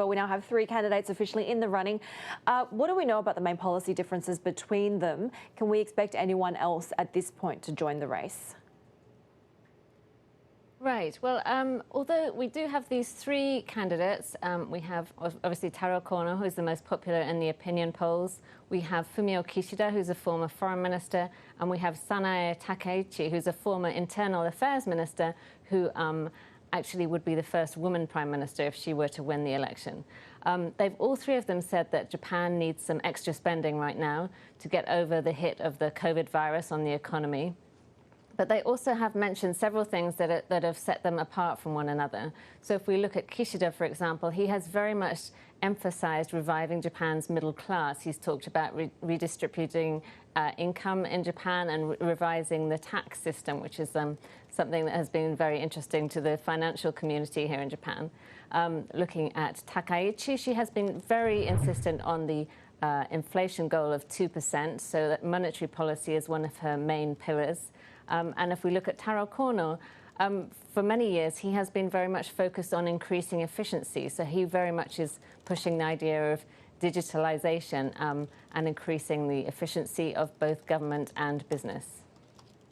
But we now have 3 candidates officially in the running. What do we know about the main policy differences between them? Can we expect anyone else at this point to join the race? Right. Well, although we do have these 3 candidates, we have obviously Taro, who is the most popular in the opinion polls. We have Fumio Kishida, who's a former foreign minister, and we have Sanae Takaichi, who's a former internal affairs minister, who actually would be the first woman prime minister if she were to win the election. All 3 of them said that Japan needs some extra spending right now to get over the hit of the COVID virus on the economy. But they also have mentioned several things that have set them apart from one another. So if we look at Kishida, for example, he has very much emphasized reviving Japan's middle class. He's talked about redistributing income in Japan and revising the tax system, which is something that has been very interesting to the financial community here in Japan. Looking at Takaichi, she has been very insistent on the inflation goal of 2%, so that monetary policy is one of her main pillars. And if we look at Taro, for many years, he has been very much focused on increasing efficiency. So he very much is pushing the idea of digitalization and increasing the efficiency of both government and business.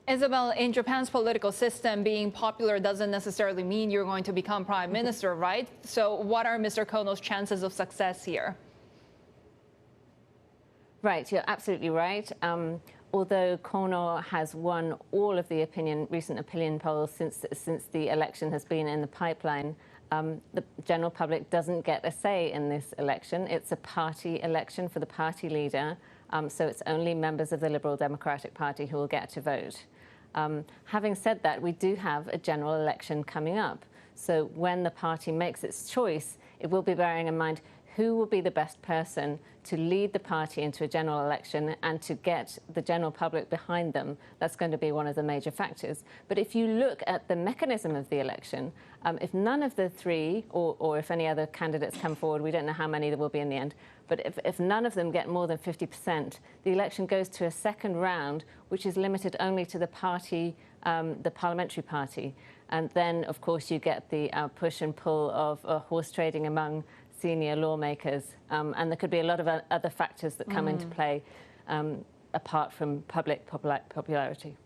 Isabel, in Japan's political system, being popular doesn't necessarily mean you're going to become prime minister, right? So what are Mr. Kono's chances of success here? Right, you're absolutely right. Although Kono has won all of the recent opinion polls since the election has been in the pipeline, the general public doesn't get a say in this election. It's a party election for the party leader, so it's only members of the Liberal Democratic Party who will get to vote. Having said that, we do have a general election coming up. So when the party makes its choice, it will be bearing in mind who will be the best person to lead the party into a general election and to get the general public behind them. That's going to be one of the major factors. But if you look at the mechanism of the election, if none of the 3, or if any other candidates come forward, we don't know how many there will be in the end, but if none of them get more than 50%, the election goes to a second round, which is limited only to the party, the parliamentary party. And then, of course, you get the push and pull of horse trading among senior lawmakers, and there could be a lot of other factors that come into play apart from public popularity.